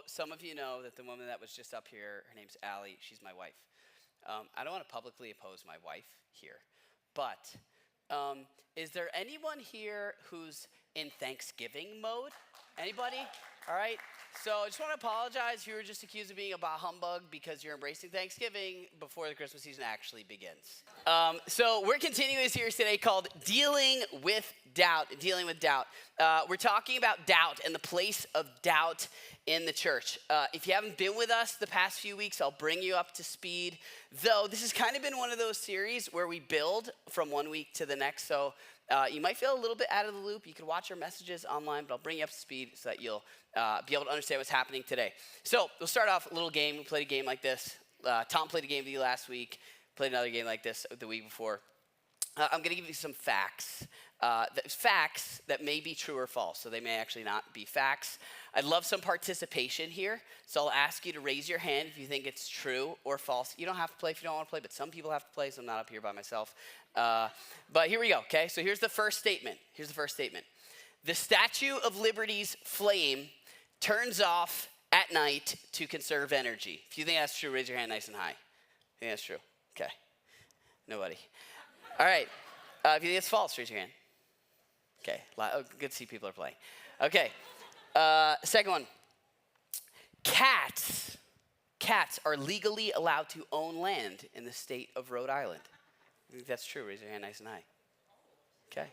some of you know that the woman that was just up here, her name's Allie. She's my wife. I don't want to publicly oppose my wife here, but is there anyone here who's in Thanksgiving mode? Anybody? All right. So I just want to apologize if you were just accused of being a bah humbug because you're embracing Thanksgiving before the Christmas season actually begins. So we're continuing a series today called Dealing with Doubt. Dealing with Doubt. We're talking about doubt and the place of doubt in the church. If you haven't been with us the past few weeks, I'll bring you up to speed. Though this has kind of been one of those series where we build from one week to the next. So you might feel a little bit out of the loop. You can watch our messages online, but I'll bring you up to speed so that you'll be able to understand what's happening today. So we'll start off a little game. We played a game like this. Tom played a game with you last week. Played another game like this the week before. I'm going to give you some facts. Facts that may be true or false, so they may actually not be facts. I'd love some participation here, so I'll ask you to raise your hand if you think it's true or false. You don't have to play if you don't want to play, but some people have to play, so I'm not up here by myself. But here we go, okay? So here's the first statement. The Statue of Liberty's flame turns off at night to conserve energy. If you think that's true, raise your hand nice and high. I think that's true. Okay. Nobody. All right. If you think it's false, raise your hand. Okay. Good to see people are playing. Okay. Second one. Cats are legally allowed to own land in the state of Rhode Island. I think that's true. Raise your hand nice and high. Okay.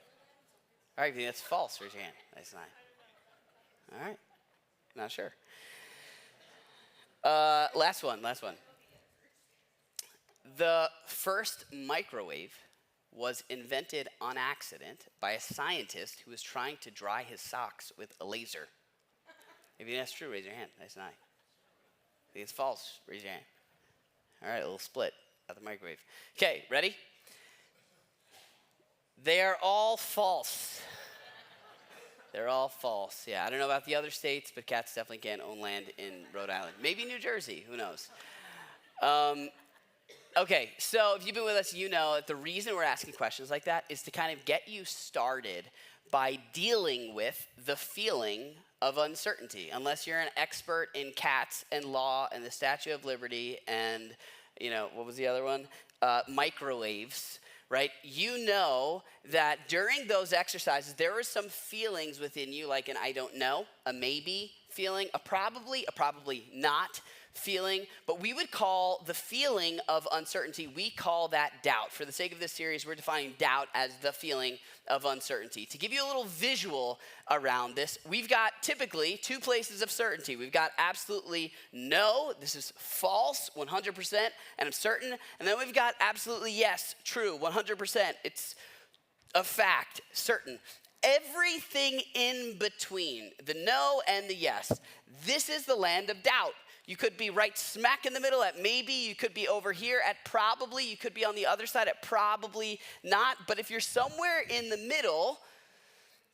All right. If you think that's false, raise your hand nice and high. All right. Not sure. Last one. The first microwave was invented on accident by a scientist who was trying to dry his socks with a laser. If you think that's true, raise your hand nice and high. If you think it's false, raise your hand. All right, a little split at the microwave. Okay, ready? They are all false. They're all false. Yeah, I don't know about the other states, but cats definitely can't own land in Rhode Island. Maybe New Jersey, who knows? Okay, so if you've been with us, you know that the reason we're asking questions like that is to kind of get you started by dealing with the feeling of uncertainty. Unless you're an expert in cats and law and the Statue of Liberty and, what was the other one? Microwaves. Right? You know that during those exercises, there were some feelings within you, like an I don't know, a maybe feeling, a probably not feeling, but we would call the feeling of uncertainty, we call that doubt. For the sake of this series, we're defining doubt as the feeling of uncertainty. To give you a little visual around this, we've got typically two places of certainty. We've got absolutely no, this is false, 100%, and I'm certain. And then we've got absolutely yes, true, 100%. It's a fact, certain. Everything in between, the no and the yes, this is the land of doubt. You could be right smack in the middle at maybe, you could be over here at probably, you could be on the other side at probably not. But if you're somewhere in the middle,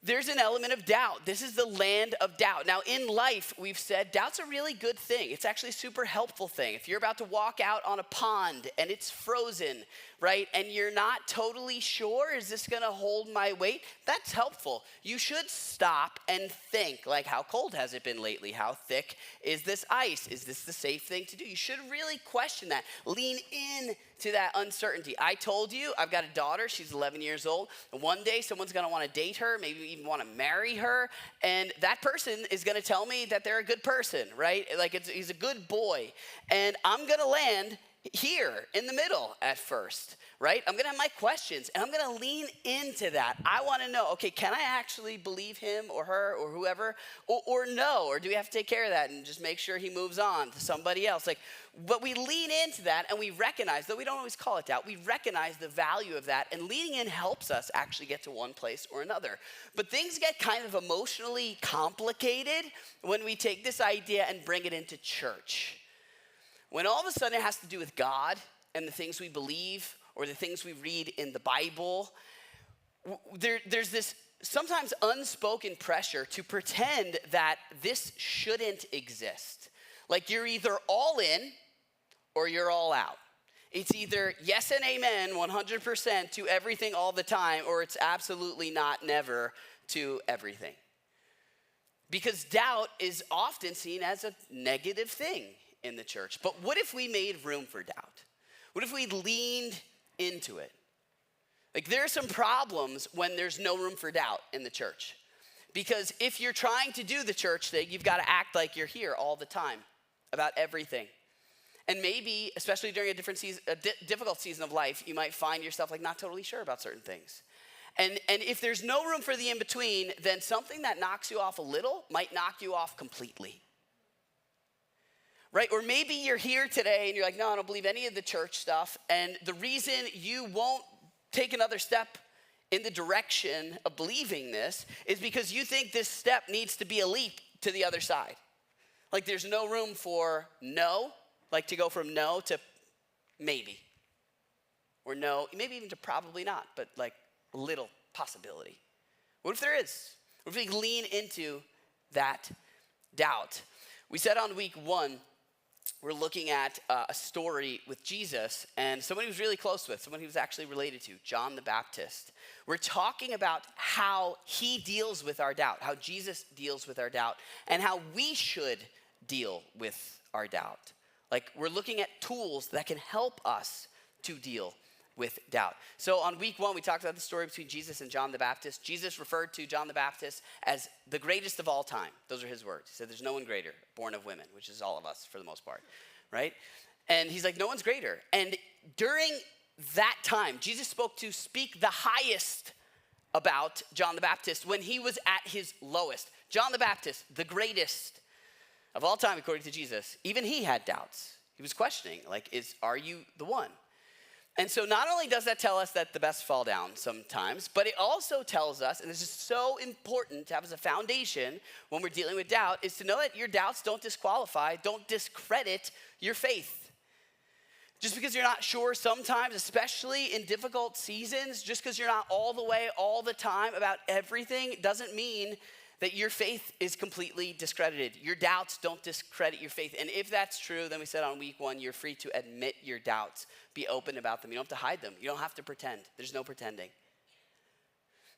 there's an element of doubt. This is the land of doubt. Now, in life, we've said doubt's a really good thing. It's actually a super helpful thing. If you're about to walk out on a pond and it's frozen, right, and you're not totally sure, is this going to hold my weight? That's helpful. You should stop and think, like, how cold has it been lately? How thick is this ice? Is this the safe thing to do? You should really question that. Lean in to that uncertainty. I told you, I've got a daughter, she's 11 years old, and one day someone's gonna wanna date her, maybe even wanna marry her, and that person is gonna tell me that they're a good person, right? Like he's a good boy, and I'm gonna land here in the middle at first, right? I'm gonna have my questions and I'm gonna lean into that. I wanna know, okay, can I actually believe him or her or whoever or no? Or do we have to take care of that and just make sure he moves on to somebody else? But we lean into that and we recognize, though we don't always call it doubt, we recognize the value of that, and leaning in helps us actually get to one place or another. But things get kind of emotionally complicated when we take this idea and bring it into church. When all of a sudden it has to do with God and the things we believe or the things we read in the Bible, there's this sometimes unspoken pressure to pretend that this shouldn't exist. Like you're either all in or you're all out. It's either yes and amen 100% to everything all the time, or it's absolutely not, never to everything. because doubt is often seen as a negative thing in the church. But what if we made room for doubt? What if we leaned into it? Like, there are some problems when there's no room for doubt in the church. Because if you're trying to do the church thing, you've got to act like you're here all the time about everything. And maybe, especially during a difficult season of life, you might find yourself like not totally sure about certain things. And if there's no room for the in-between, then something that knocks you off a little might knock you off completely. Right? Or maybe you're here today and you're like, no, I don't believe any of the church stuff. And the reason you won't take another step in the direction of believing this is because you think this step needs to be a leap to the other side. Like, there's no room for no, like to go from no to maybe. Or no, maybe even to probably not, but like little possibility. What if there is? What if we lean into that doubt? We said on week 1, we're looking at a story with Jesus and someone he was really close with, someone he was actually related to, John the Baptist. We're talking about how he deals with our doubt, how Jesus deals with our doubt, and how we should deal with our doubt. Like, we're looking at tools that can help us to deal with doubt. So on week 1, we talked about the story between Jesus and John the Baptist. Jesus referred to John the Baptist as the greatest of all time. Those are his words. He said, there's no one greater, born of women, which is all of us for the most part, right? And he's like, no one's greater. And during that time, Jesus spoke to speak the highest about John the Baptist when he was at his lowest. John the Baptist, the greatest of all time, according to Jesus, even he had doubts. He was questioning, like, are you the one? And so not only does that tell us that the best fall down sometimes, but it also tells us, and this is so important to have as a foundation when we're dealing with doubt, is to know that your doubts don't disqualify, don't discredit your faith. Just because you're not sure sometimes, especially in difficult seasons, just because you're not all the way, all the time about everything, doesn't mean that your faith is completely discredited. Your doubts don't discredit your faith. And if that's true, then we said on week 1, you're free to admit your doubts. Be open about them. You don't have to hide them. You don't have to pretend. There's no pretending.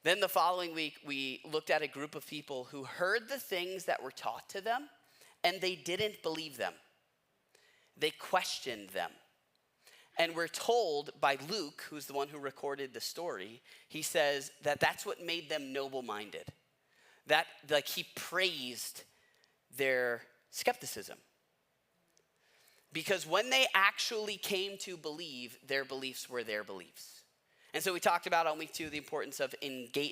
Then the following week, we looked at a group of people who heard the things that were taught to them, and they didn't believe them. They questioned them. And we're told by Luke, who's the one who recorded the story, he says that that's what made them noble-minded. That, like, he praised their skepticism. Because when they actually came to believe, their beliefs were their beliefs. And so we talked about on week 2 the importance of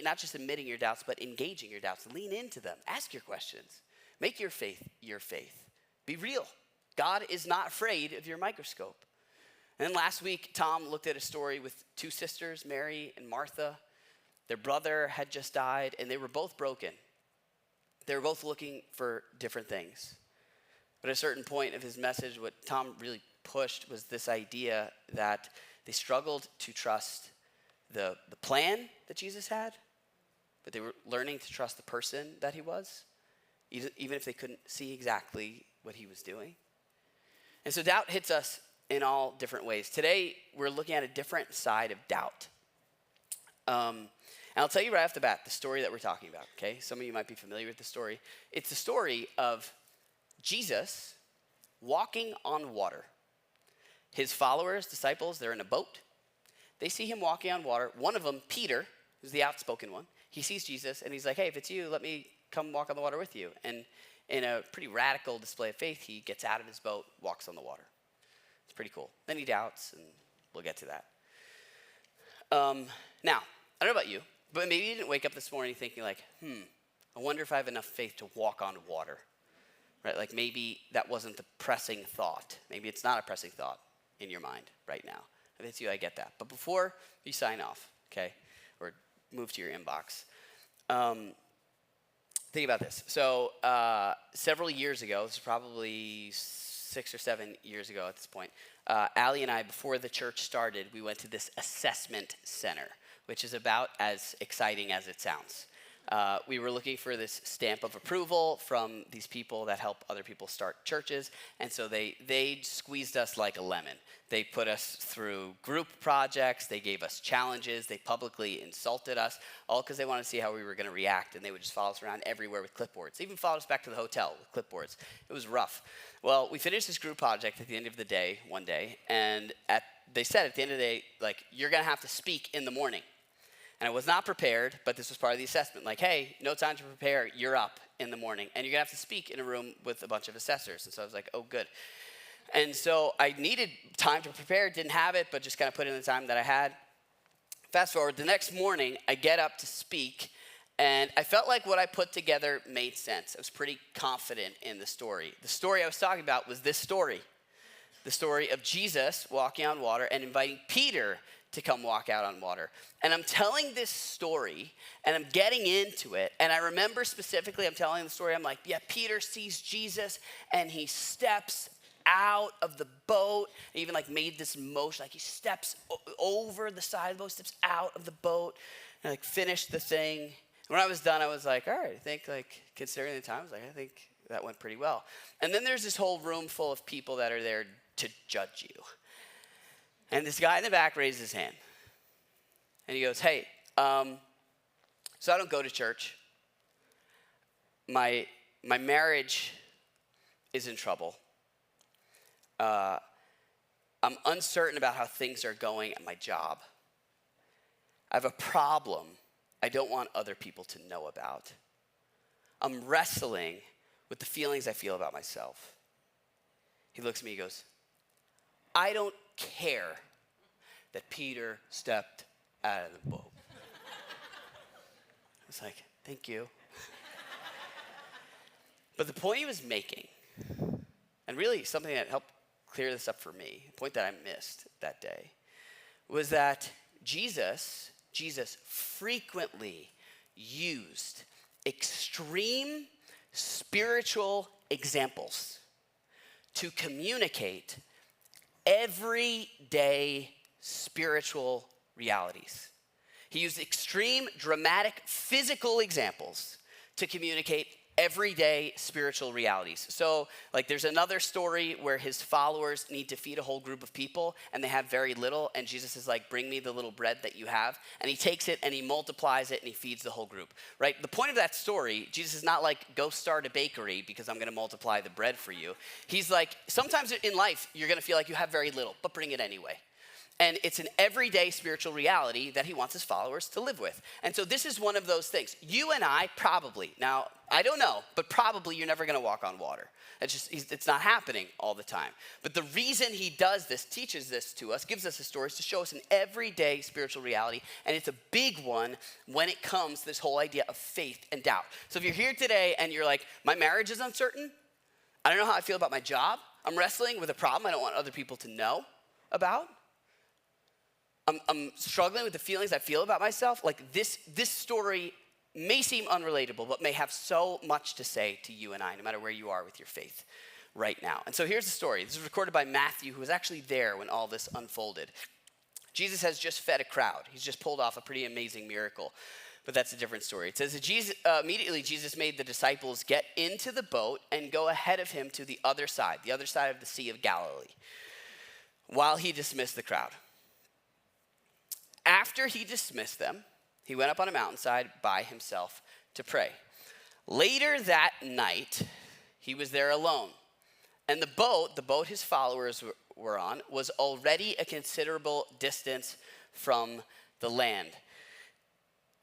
not just admitting your doubts, but engaging your doubts. Lean into them. Ask your questions. Make your faith your faith. Be real. God is not afraid of your microscope. And then last week, Tom looked at a story with 2 sisters, Mary and Martha. Their brother had just died, and they were both broken. They were both looking for different things. But at a certain point of his message, what Tom really pushed was this idea that they struggled to trust the plan that Jesus had, but they were learning to trust the person that he was, even if they couldn't see exactly what he was doing. And so doubt hits us in all different ways. Today, we're looking at a different side of doubt. And I'll tell you right off the bat, the story that we're talking about, okay? Some of you might be familiar with the story. It's the story of Jesus walking on water. His followers, disciples, they're in a boat. They see him walking on water. One of them, Peter, who's the outspoken one, he sees Jesus and he's like, hey, if it's you, let me come walk on the water with you. And in a pretty radical display of faith, he gets out of his boat, walks on the water. It's pretty cool. Then he doubts, and we'll get to that. Now, I don't know about you, but maybe you didn't wake up this morning thinking like, I wonder if I have enough faith to walk on water, right? Like maybe that wasn't the pressing thought. Maybe it's not a pressing thought in your mind right now. If it's you, I get that. But before you sign off, okay, or move to your inbox, think about this. So several years ago, this is probably 6 or 7 years ago at this point, Allie and I, before the church started, we went to this assessment center, which is about as exciting as it sounds. We were looking for this stamp of approval from these people that help other people start churches. And so they squeezed us like a lemon. They put us through group projects. They gave us challenges. They publicly insulted us, all because they wanted to see how we were going to react. And they would just follow us around everywhere with clipboards. They even followed us back to the hotel with clipboards. It was rough. Well, we finished this group project at the end of the day, one day. And they said at the end of the day, like, you're going to have to speak in the morning. And I was not prepared, but this was part of the assessment. Like, hey, no time to prepare. You're up in the morning. And you're going to have to speak in a room with a bunch of assessors. And so I was like, oh, good. And so I needed time to prepare. Didn't have it, but just kind of put in the time that I had. Fast forward, the next morning, I get up to speak. And I felt like what I put together made sense. I was pretty confident in the story. The story I was talking about was this story. The story of Jesus walking on water and inviting Peter to come walk out on water. And I'm telling this story, and I'm getting into it, and I remember specifically, I'm telling the story, I'm like, yeah, Peter sees Jesus, and he steps out of the boat, and even like made this motion, like he steps over the side of the boat, steps out of the boat, and like finished the thing. And when I was done, I was like, all right, I think like, considering the time, I was like, I think that went pretty well. And then there's this whole room full of people that are there to judge you. And this guy in the back raised his hand. And he goes, hey, so I don't go to church. My marriage is in trouble. I'm uncertain about how things are going at my job. I have a problem I don't want other people to know about. I'm wrestling with the feelings I feel about myself. He looks at me, he goes, I don't care that Peter stepped out of the boat. I was like, thank you. But the point he was making, and really something that helped clear this up for me, a point that I missed that day, was that Jesus frequently used extreme spiritual examples to communicate everyday spiritual realities. He used extreme, dramatic, physical examples to communicate everyday spiritual realities. So, like, there's another story where his followers need to feed a whole group of people, and they have very little, and Jesus is like, bring me the little bread that you have, and he takes it, and he multiplies it, and he feeds the whole group, right? The point of that story, Jesus is not like, go start a bakery because I'm gonna multiply the bread for you. He's like, sometimes in life, you're gonna feel like you have very little, but bring it anyway. And it's an everyday spiritual reality that he wants his followers to live with. And so this is one of those things. You and I probably, now I don't know, but probably you're never gonna walk on water. It's not happening all the time. But the reason he does this, teaches this to us, gives us the stories to show us an everyday spiritual reality. And it's a big one when it comes to this whole idea of faith and doubt. So if you're here today and you're like, my marriage is uncertain, I don't know how I feel about my job, I'm wrestling with a problem I don't want other people to know about, I'm struggling with the feelings I feel about myself. Like this story may seem unrelatable, but may have so much to say to you and I, no matter where you are with your faith right now. And so here's the story. This is recorded by Matthew, who was actually there when all this unfolded. Jesus has just fed a crowd. He's just pulled off a pretty amazing miracle, but that's a different story. It says that immediately Jesus made the disciples get into the boat and go ahead of him to the other side of the Sea of Galilee, while he dismissed the crowd. After he dismissed them, he went up on a mountainside by himself to pray. Later that night, he was there alone. And the boat his followers were on, was already a considerable distance from the land.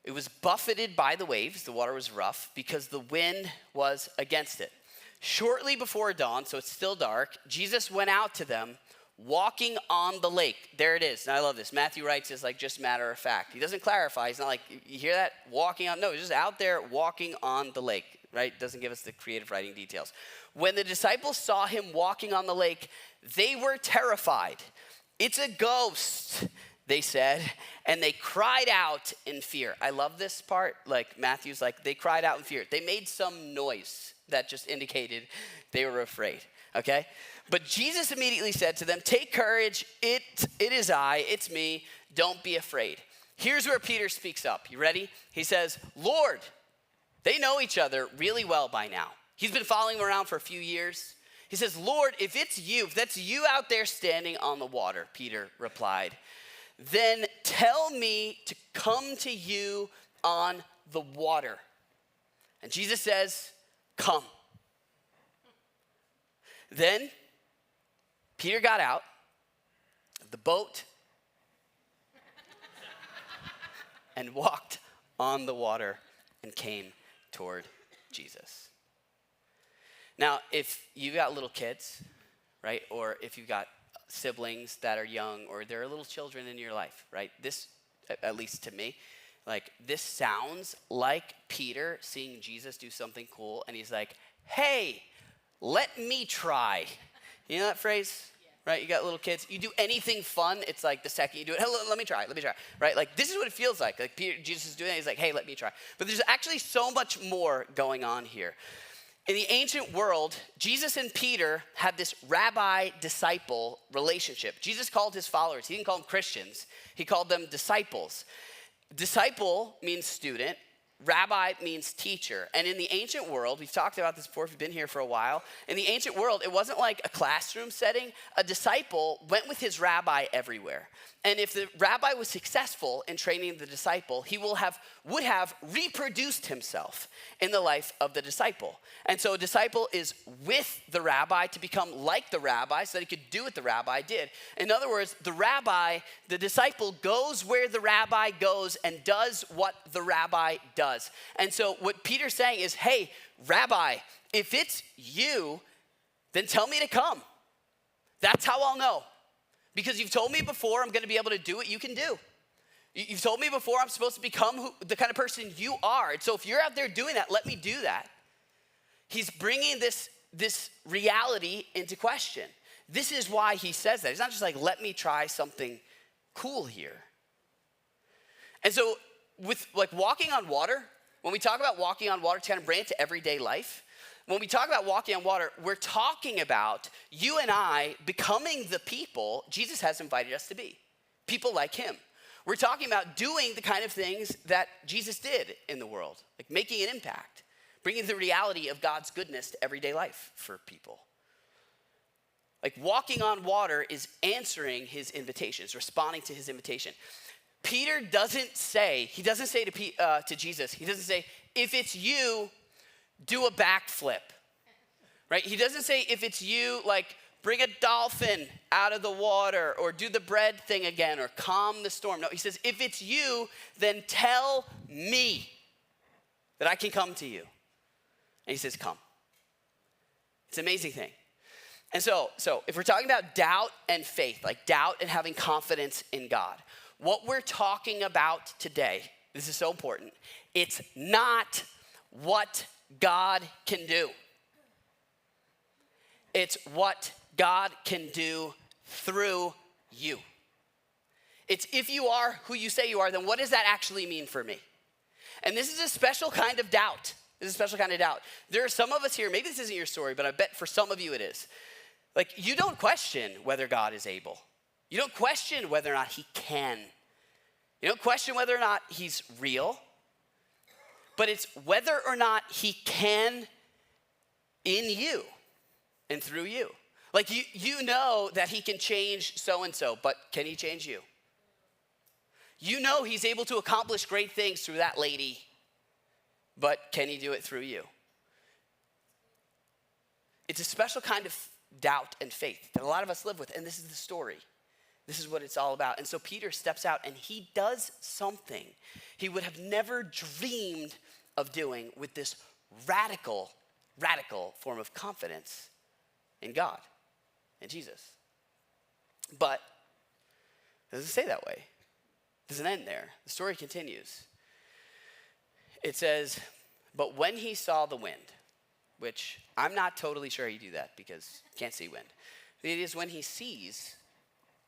It was buffeted by the waves, the water was rough, because the wind was against it. Shortly before dawn, so it's still dark, Jesus went out to them, walking on the lake. There it is. And I love this. Matthew writes this like just matter of fact. He doesn't clarify. He's not like, you hear that? Walking on. No, he's just out there walking on the lake, right? Doesn't give us the creative writing details. When the disciples saw him walking on the lake, they were terrified. It's a ghost, they said, and they cried out in fear. I love this part. Like Matthew's like, they cried out in fear. They made some noise that just indicated they were afraid, okay? But Jesus immediately said to them, take courage, it is I, it's me, don't be afraid. Here's where Peter speaks up. You ready? He says, Lord, They know each other really well by now. He's been following him around for a few years. He says, Lord, if it's you, if that's you out there standing on the water, Peter replied, then tell me to come to you on the water. And Jesus says, come. Then Peter got out of the boat and walked on the water and came toward Jesus. Now, if you got little kids, right, or if you've got siblings that are young, or there are little children in your life, right, this, at least to me, like this sounds like Peter seeing Jesus do something cool, and he's like, hey, let me try. You know that phrase? Right, you got little kids, you do anything fun, it's like the second you do it, hey, let me try, right? Like this is what it feels like Jesus is doing it, he's like, hey, let me try. But there's actually so much more going on here. In the ancient world, Jesus and Peter had this rabbi-disciple relationship. Jesus called his followers, he didn't call them Christians, he called them disciples. Disciple means student, rabbi means teacher. And in the ancient world, we've talked about this before if you've been here for a while, in the ancient world, it wasn't like a classroom setting. A disciple went with his rabbi everywhere. And if the rabbi was successful in training the disciple, he would have reproduced himself in the life of the disciple. And so a disciple is with the rabbi to become like the rabbi so that he could do what the rabbi did. In other words, the disciple goes where the rabbi goes and does what the rabbi does. And so what Peter's saying is, hey, rabbi, if it's you, then tell me to come. That's how I'll know. Because you've told me before I'm going to be able to do what you can do. You've told me before I'm supposed to become the kind of person you are. And so if you're out there doing that, let me do that. He's bringing this reality into question. This is why he says that. He's not just like, let me try something cool here. And so with like walking on water, when we talk about walking on water to kind of bring it to everyday life, when we talk about walking on water, we're talking about you and I becoming the people Jesus has invited us to be. People like him. We're talking about doing the kind of things that Jesus did in the world, like making an impact, bringing the reality of God's goodness to everyday life for people. Like walking on water is answering his invitations, responding to his invitation. Peter doesn't say to Jesus, he doesn't say, if it's you, do a backflip, right? He doesn't say, if it's you, like bring a dolphin out of the water or do the bread thing again or calm the storm. No, he says, if it's you, then tell me that I can come to you. And he says, come. It's an amazing thing. And so if we're talking about doubt and faith, like doubt and having confidence in God, what we're talking about today, this is so important, it's not what God can do. It's what God can do through you. It's if you are who you say you are, then what does that actually mean for me? And this is a special kind of doubt. There are some of us here, maybe this isn't your story, but I bet for some of you it is. Like, you don't question whether God is able. You don't question whether or not he can. You don't question whether or not he's real. But it's whether or not he can in you and through you. Like you know that he can change so-and-so, but can he change you? You know he's able to accomplish great things through that lady, but can he do it through you? It's a special kind of doubt and faith that a lot of us live with, and this is the story. This is what it's all about. And so Peter steps out and he does something he would have never dreamed of doing with this radical form of confidence in God and Jesus. But it doesn't say that way. It doesn't end there. The story continues. It says, but when he saw the wind, which I'm not totally sure you do that because you can't see wind. It is when he sees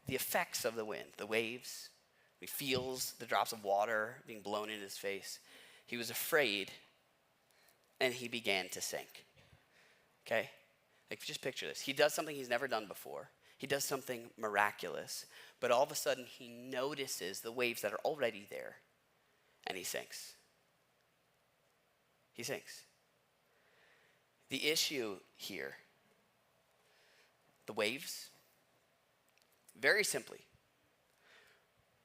the effects of the wind, the waves, he feels the drops of water being blown in his face. He was afraid and he began to sink. Okay? Like, just picture this. He does something he's never done before. He does something miraculous, but all of a sudden he notices the waves that are already there and he sinks. he sinks. The issue here, the waves, very simply,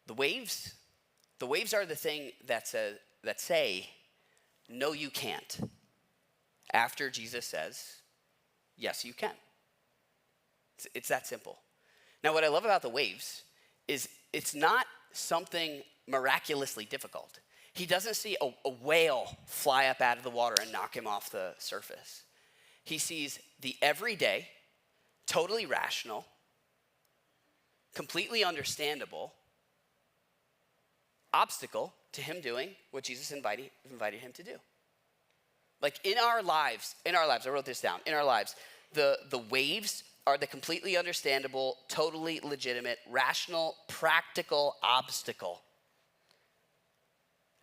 the waves are the thing that say, no, you can't. After Jesus says, yes, you can. It's that simple. Now, what I love about the waves is it's not something miraculously difficult. He doesn't see a whale fly up out of the water and knock him off the surface. He sees the everyday, totally rational, completely understandable obstacle to him doing what Jesus invited him to do. Like in our lives, I wrote this down, in our lives, the waves are the completely understandable, totally legitimate, rational, practical obstacle.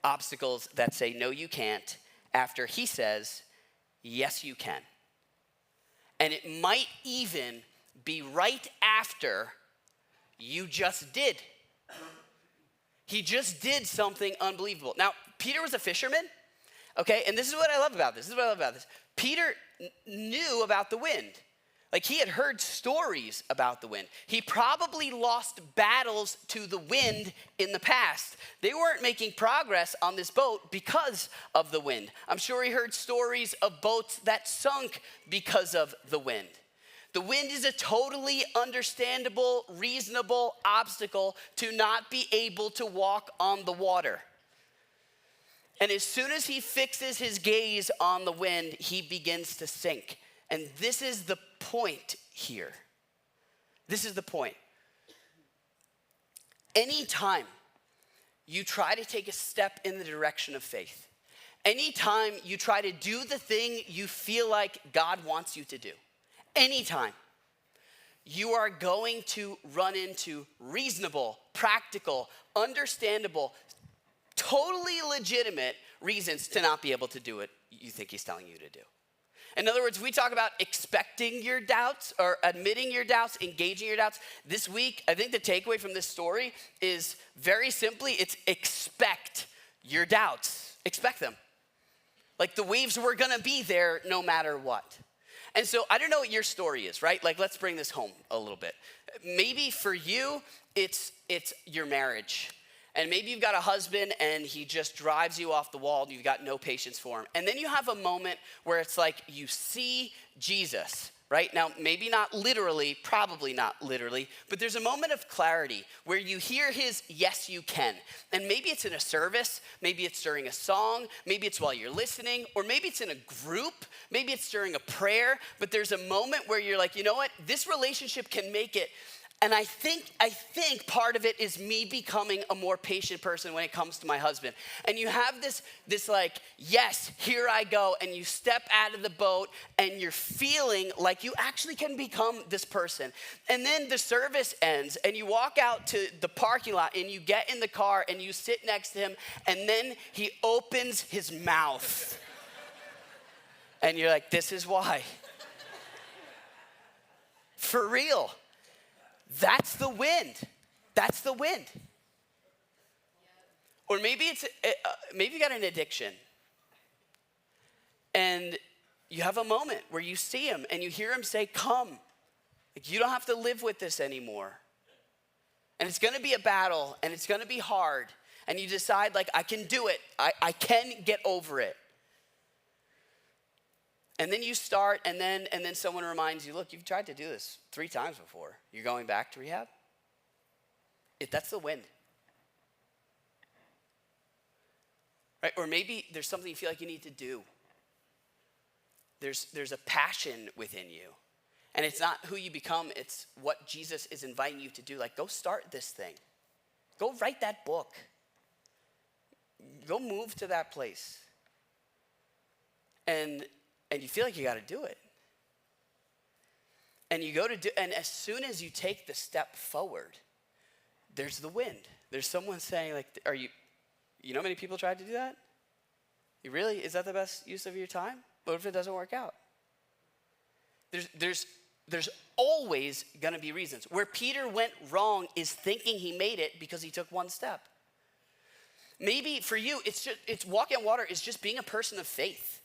Obstacles that say, no, you can't, after he says, yes, you can. And it might even be right after you just did. He just did something unbelievable. Now, Peter was a fisherman, okay? And this is what I love about this. Peter knew about the wind. Like, he had heard stories about the wind. He probably lost battles to the wind in the past. They weren't making progress on this boat because of the wind. I'm sure he heard stories of boats that sunk because of the wind. The wind is a totally understandable, reasonable obstacle to not be able to walk on the water. And as soon as he fixes his gaze on the wind, he begins to sink. And this is the point here. This is the point. Anytime you try to take a step in the direction of faith, anytime you try to do the thing you feel like God wants you to do, anytime, you are going to run into reasonable, practical, understandable, totally legitimate reasons to not be able to do what you think he's telling you to do. In other words, we talk about expecting your doubts or admitting your doubts, engaging your doubts. This week, I think the takeaway from this story is very simply, it's expect your doubts. Expect them. Like the waves were gonna be there no matter what. And so I don't know what your story is, right? Like, let's bring this home a little bit. Maybe for you, it's your marriage. And maybe you've got a husband and he just drives you off the wall and you've got no patience for him. And then you have a moment where it's like you see Jesus, right? Now, maybe not literally, probably not literally, but there's a moment of clarity where you hear his yes, you can. And maybe it's in a service, maybe it's during a song, maybe it's while you're listening, or maybe it's in a group, maybe it's during a prayer, but there's a moment where you're like, you know what? This relationship can make it. And I think part of it is me becoming a more patient person when it comes to my husband. And you have this like, yes, here I go. And you step out of the boat and you're feeling like you actually can become this person. And then the service ends and you walk out to the parking lot and you get in the car and you sit next to him. And then he opens his mouth. And you're like, this is why. For real. That's the wind. That's the wind. Or maybe maybe you got an addiction. And you have a moment where you see him and you hear him say, come. Like, you don't have to live with this anymore. And it's gonna be a battle and it's gonna be hard. And you decide, like, I can do it. I can get over it. And then you start, and then someone reminds you, look, you've tried to do this 3 times before. You're going back to rehab? That's the wind. Right? Or maybe there's something you feel like you need to do. There's a passion within you. And it's not who you become, it's what Jesus is inviting you to do. Like, go start this thing. Go write that book. Go move to that place. And you feel like you got to do it. And you go to do, and as soon as you take the step forward, there's the wind. There's someone saying, like, you know how many people tried to do that? You really, is that the best use of your time? What if it doesn't work out? There's always gonna be reasons. Where Peter went wrong is thinking he made it because he took one step. Maybe for you, it's walking on water is just being a person of faith.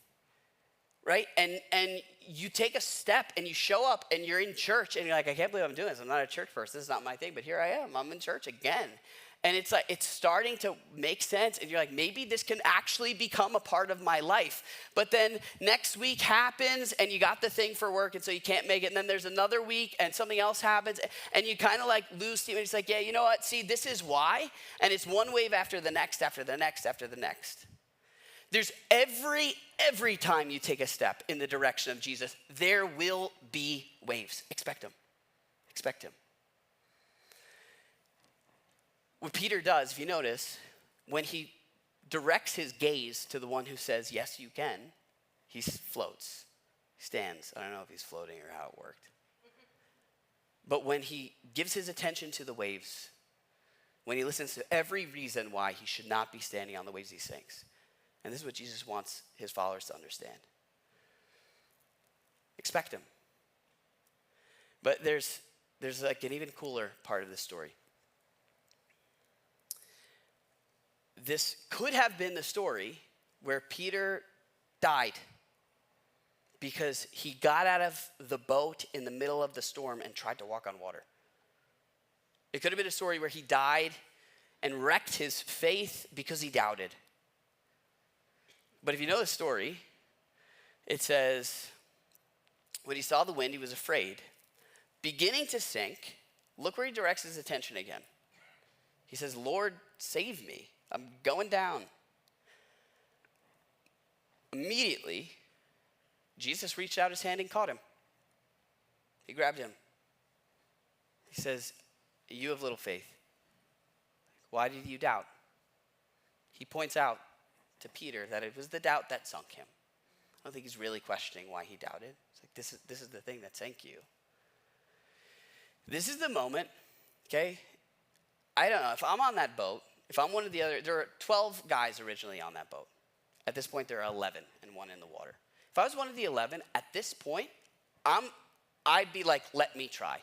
right? And you take a step and you show up and you're in church and you're like, I can't believe I'm doing this. I'm not a church person. This is not my thing, but here I am. I'm in church again. And it's like, it's starting to make sense. And you're like, maybe this can actually become a part of my life. But then next week happens and you got the thing for work and so you can't make it. And then there's another week and something else happens and you kind of like lose steam. And it's like, yeah, you know what? See, this is why. And it's one wave after the next, after the next, after the next. There's every time you take a step in the direction of Jesus, there will be waves. Expect them. Expect him. What Peter does, if you notice, when he directs his gaze to the one who says, yes, you can, he floats, stands. I don't know if he's floating or how it worked. But when he gives his attention to the waves, when he listens to every reason why he should not be standing on the waves, he sinks. And this is what Jesus wants his followers to understand. Expect him. But there's like an even cooler part of this story. This could have been the story where Peter died because he got out of the boat in the middle of the storm and tried to walk on water. It could have been a story where he died and wrecked his faith because he doubted. But if you know the story, it says, when he saw the wind, he was afraid. Beginning to sink, look where he directs his attention again. He says, Lord, save me. I'm going down. Immediately, Jesus reached out his hand and caught him. He grabbed him. He says, you have little faith. Why did you doubt? He points out to Peter that it was the doubt that sunk him. I don't think he's really questioning why he doubted. It's like, this is the thing that sank you. This is the moment, okay? I don't know, if I'm on that boat, if I'm one of the other, there are 12 guys originally on that boat. At this point, there are 11 and one in the water. If I was one of the 11, at this point, I'd be like, let me try.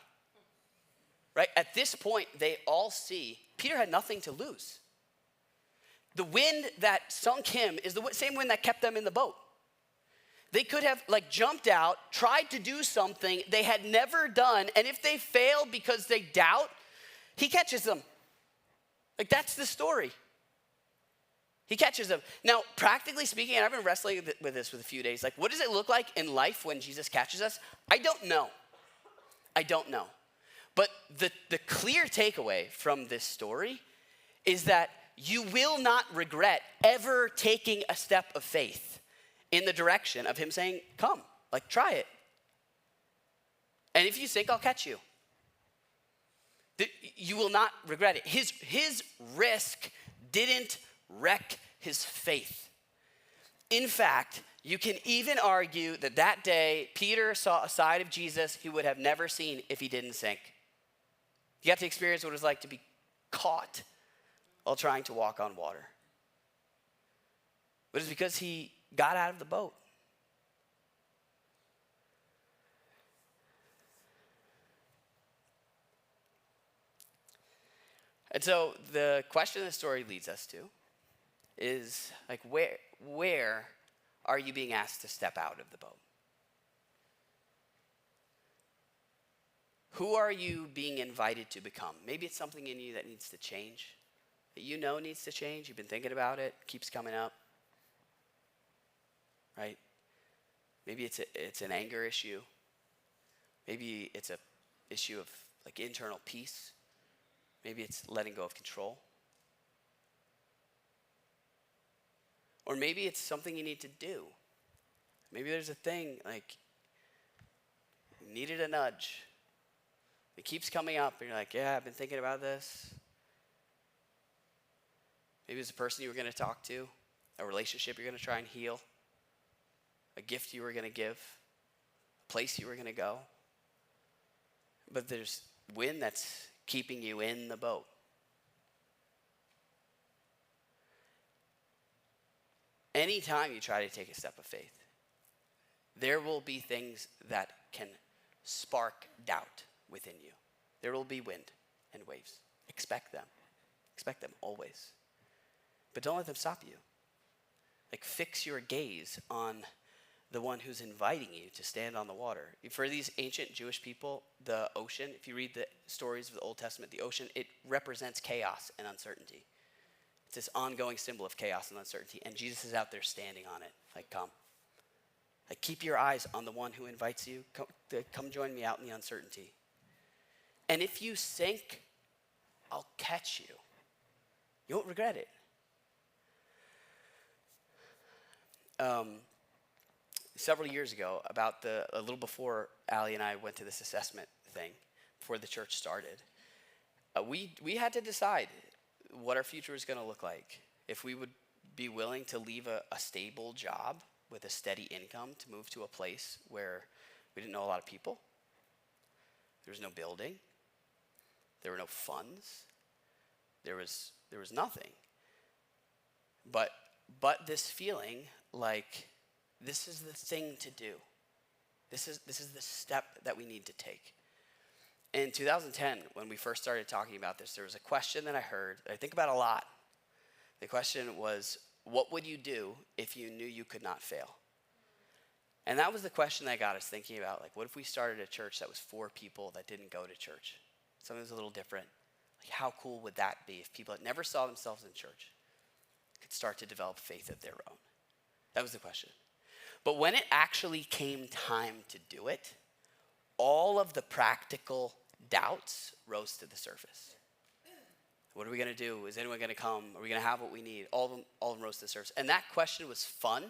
Right? At this point, they all see Peter had nothing to lose. The wind that sunk him is the same wind that kept them in the boat. They could have like jumped out, tried to do something they had never done, and if they fail because they doubt, he catches them. Like, that's the story. He catches them. Now, practically speaking, and I've been wrestling with this for a few days, like, what does it look like in life when Jesus catches us? I don't know. But the clear takeaway from this story is that you will not regret ever taking a step of faith in the direction of him saying, come, like, try it. And if you sink, I'll catch you. You will not regret it. His risk didn't wreck his faith. In fact, you can even argue that day Peter saw a side of Jesus he would have never seen if he didn't sink. He got to experience what it was like to be caught while trying to walk on water. But it's because he got out of the boat. And so the question the story leads us to is, like, where are you being asked to step out of the boat? Who are you being invited to become? Maybe it's something in you that needs to change, that you know needs to change. You've been thinking about it, keeps coming up, right? Maybe it's an anger issue. Maybe it's an issue of like internal peace. Maybe it's letting go of control. Or maybe it's something you need to do. Maybe there's a thing like you needed a nudge. It keeps coming up and you're like, yeah, I've been thinking about this. Maybe it's a person you were going to talk to, a relationship you're going to try and heal, a gift you were going to give, a place you were going to go. But there's wind that's keeping you in the boat. Anytime you try to take a step of faith, there will be things that can spark doubt within you. There will be wind and waves. Expect them. Expect them always. But don't let them stop you. Like, fix your gaze on the one who's inviting you to stand on the water. For these ancient Jewish people, the ocean, if you read the stories of the Old Testament, the ocean, it represents chaos and uncertainty. It's this ongoing symbol of chaos and uncertainty. And Jesus is out there standing on it. Like, come. Like, keep your eyes on the one who invites you. Come join me out in the uncertainty. And if you sink, I'll catch you. You won't regret it. Several years ago, a little before Allie and I went to this assessment thing, before the church started, we had to decide what our future was going to look like. If we would be willing to leave a stable job with a steady income to move to a place where we didn't know a lot of people. There was no building. There were no funds. There was nothing. But this feeling like this is the thing to do. This is the step that we need to take. In 2010, when we first started talking about this, there was a question that I heard that I think about a lot. The question was, what would you do if you knew you could not fail? And that was the question that got us thinking about, like, what if we started a church that was for people that didn't go to church? Something that was a little different. Like, how cool would that be if people that never saw themselves in church could start to develop faith of their own? That was the question. But when it actually came time to do it, all of the practical doubts rose to the surface. What are we going to do? Is anyone going to come? Are we going to have what we need? All of them rose to the surface. And that question was fun,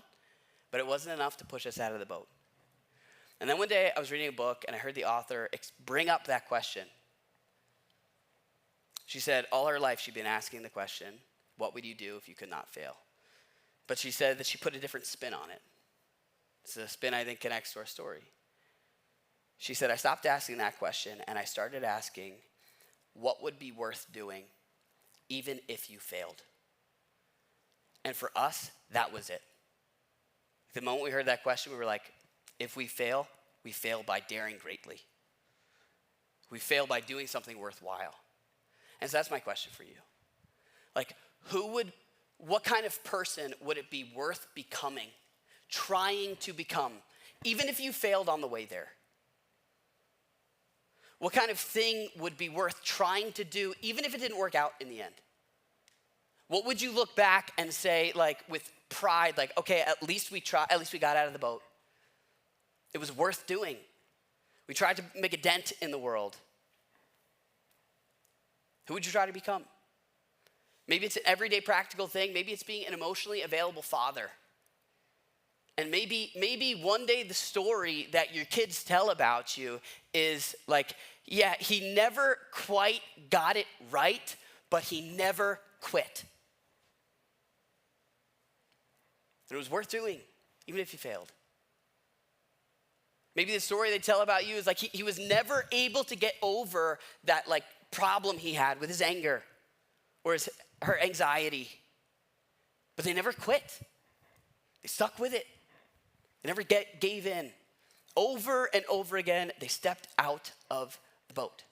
but it wasn't enough to push us out of the boat. And then one day I was reading a book and I heard the author bring up that question. She said all her life she'd been asking the question, what would you do if you could not fail? But she said that she put a different spin on it. It's a spin I think connects to our story. She said, I stopped asking that question and I started asking, what would be worth doing even if you failed? And for us, that was it. The moment we heard that question, we were like, if we fail by daring greatly. We fail by doing something worthwhile. And so that's my question for you. Like, what kind of person would it be worth becoming, trying to become, even if you failed on the way there? What kind of thing would be worth trying to do, even if it didn't work out in the end? What would you look back and say, like, with pride, like, okay, at least we tried, at least we got out of the boat. It was worth doing. We tried to make a dent in the world. Who would you try to become? Maybe it's an everyday practical thing. Maybe it's being an emotionally available father. And maybe one day the story that your kids tell about you is like, yeah, he never quite got it right, but he never quit. And it was worth doing, even if he failed. Maybe the story they tell about you is like he was never able to get over that like problem he had with his anger or her anxiety. But they never quit. They stuck with it. They never gave in. Over and over again, they stepped out of the boat.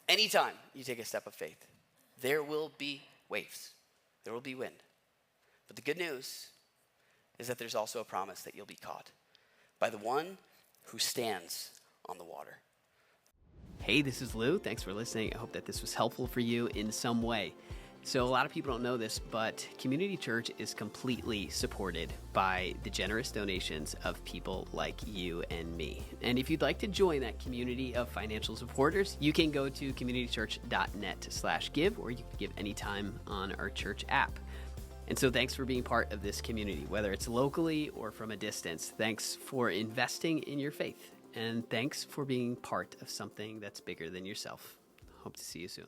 Anytime you take a step of faith, there will be waves. There will be wind. But the good news is that there's also a promise that you'll be caught by the one who stands on the water. Hey, this is Lou. Thanks for listening. I hope that this was helpful for you in some way. So a lot of people don't know this, but Community Church is completely supported by the generous donations of people like you and me. And if you'd like to join that community of financial supporters, you can go to communitychurch.net/give, or you can give anytime on our church app. And so thanks for being part of this community, whether it's locally or from a distance. Thanks for investing in your faith. And thanks for being part of something that's bigger than yourself. Hope to see you soon.